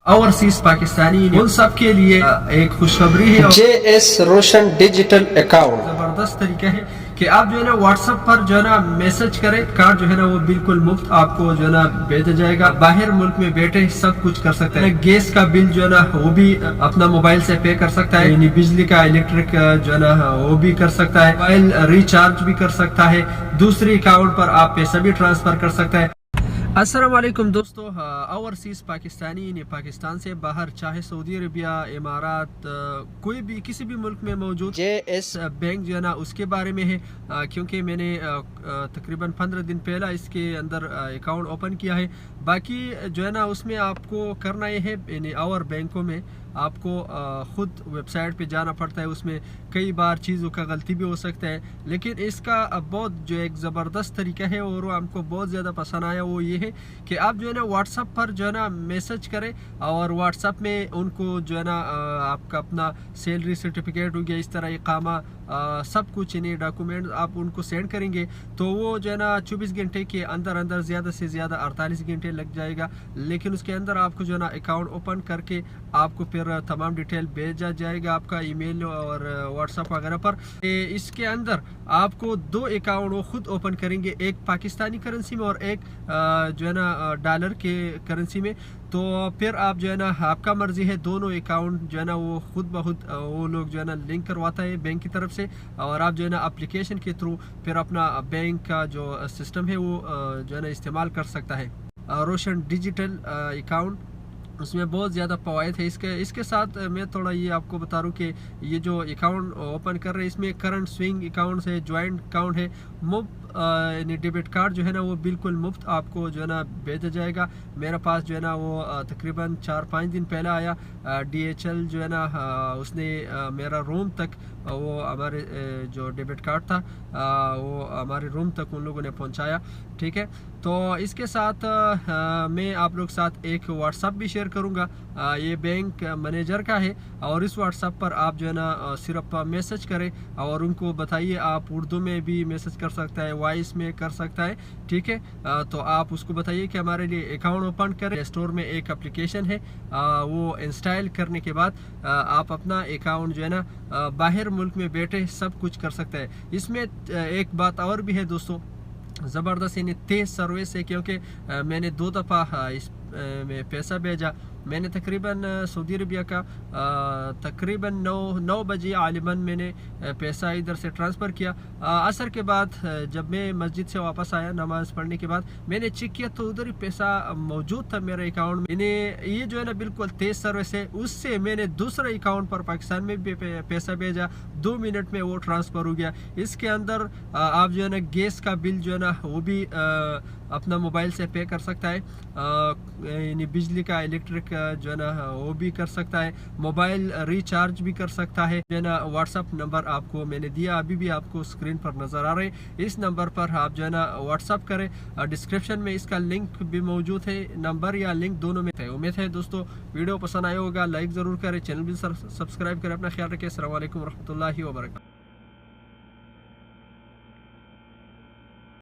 Overseas Pakistani उन सब के लिए एक खुशखबरी है। JS रोशन डिजिटल अकाउंट जबरदस्त तरीका है कि आप जो है ना व्हाट्सएप पर जो है ना मैसेज करें, कार्ड जो है ना वो बिल्कुल मुफ्त आपको जो है ना भेजा जाएगा। बाहर मुल्क में बैठे सब कुछ कर सकते हैं। गैस का बिल जो है ना वो भी अपना मोबाइल से पे कर सकता है, यानी बिजली का इलेक्ट्रिक जो है ना वो भी कर सकता है, मोबाइल रिचार्ज भी कर सकता है, दूसरी अकाउंट पर आप पैसा भी ट्रांसफर कर सकता है। अस्सलाम वालेकुम दोस्तों, ओवरसीज पाकिस्तानी यानी पाकिस्तान से बाहर, चाहे सऊदी अरबिया, इमारात, कोई भी किसी भी मुल्क में मौजूद JS बैंक जो है ना उसके बारे में है, क्योंकि मैंने तकरीबन 15 दिन पहला इसके अंदर अकाउंट ओपन किया है। बाकी जो है ना उसमें आपको करना ये है, यानी और बैंकों में आपको ख़ुद वेबसाइट पे जाना पड़ता है। उसमें कई बार चीज़ों का गलती भी हो सकता है, लेकिन इसका बहुत जो एक ज़बरदस्त तरीका है और वो हमको बहुत ज़्यादा पसंद आया, वो ये है कि आप जो है ना व्हाट्सएप पर जो है ना मैसेज करें और व्हाट्सएप में उनको जो है ना आपका अपना सैलरी सर्टिफिकेट हो गया, इस तरह इकामा, सब कुछ यानी डॉक्यूमेंट आप उनको सेंड करेंगे तो वो जो है ना 24 घंटे के अंदर अंदर ज़्यादा से ज़्यादा 48 घंटे लग जाएगा। लेकिन उसके अंदर आपको जो है ना अकाउंट ओपन करके आपको फिर तमाम डिटेल भेजा जाएगा आपका ईमेल और व्हाट्सएप वगैरह पर। इसके अंदर आपको 2 अकाउंट वो खुद ओपन करेंगे, एक पाकिस्तानी करेंसी में और एक जो है ना डॉलर के करेंसी में। तो फिर आप जो है ना आपका मर्जी है, दोनों अकाउंट जो है ना वो खुद बहुत वो लोग जो है ना लिंक करवाता है बैंक की तरफ से, और आप जो है ना एप्लीकेशन के थ्रू फिर अपना बैंक का जो सिस्टम है वो जो है ना इस्तेमाल कर सकता है। रोशन डिजिटल अकाउंट, उसमें बहुत ज़्यादा फ़वाइद है। इसके साथ मैं थोड़ा ये आपको बता दूँ कि ये जो अकाउंट ओपन कर रहे हैं इसमें करंट स्विंग अकाउंट है, जॉइंट अकाउंट है, मुफ्त यानी डेबिट कार्ड जो है ना वो बिल्कुल मुफ्त आपको जो है ना भेजा जाएगा। मेरे पास जो है ना वो तकरीबन 4-5 दिन पहले आया। DHL जो है ना उसने मेरा रूम तक वो हमारे जो डेबिट कार्ड था वो हमारे रूम तक उन लोगों ने पहुंचाया। ठीक है, तो इसके साथ मैं आप लोग साथ एक व्हाट्सएप भी शेयर करूंगा, ये बैंक मैनेजर का है, और इस व्हाट्सएप पर आप जो है ना सिर्फ मैसेज करें और उनको बताइए। आप उर्दू में भी मैसेज कर सकता है, वॉइस में कर सकता है। ठीक है, तो आप उसको बताइए कि हमारे लिए अकाउंट ओपन करें। स्टोर में एक एप्लीकेशन है, वो इंस्टॉल करने के बाद आप अपना अकाउंट जो है ना बाहर मुल्क में बैठे सब कुछ कर सकते हैं। इसमें एक बात और भी है दोस्तों, ज़बरदस्त यानी तेज़ सर्विस है, क्योंकि मैंने 2 दफ़ा इस में पैसा भेजा। मैंने तकरीबन सऊदी अरबिया का तकरीबन 9 बजे आलिमन मैंने पैसा इधर से ट्रांसफ़र किया। असर के बाद जब मैं मस्जिद से वापस आया नमाज़ पढ़ने के बाद मैंने चेक किया तो उधर ही पैसा मौजूद था मेरे अकाउंट में। मैंने ये जो है ना बिल्कुल तेज़ सर्विस है, उससे मैंने दूसरे अकाउंट पर पाकिस्तान में भी पैसा भेजा, 2 मिनट में वो ट्रांसफ़र हो गया। इसके अंदर आप जो है ना गैस का बिल जो है ना वो भी अपना मोबाइल से पे कर सकता है, यानी बिजली का इलेक्ट्रिक जो है ना वो भी कर सकता है, मोबाइल रिचार्ज भी कर सकता है। जो है ना व्हाट्सअप नंबर आपको मैंने दिया, अभी भी आपको स्क्रीन पर नज़र आ रहे हैं। इस नंबर पर आप जो है ना व्हाट्सअप करें, डिस्क्रिप्शन में इसका लिंक भी मौजूद है, नंबर या लिंक दोनों में है। उम्मीद है दोस्तों वीडियो पसंद आया होगा, लाइक ज़रूर करें, चैनल भी सब्सक्राइब करें। अपना ख्याल रखें। अस्सलाम वालेकुम रहमतुल्लाहि व बरकातहू।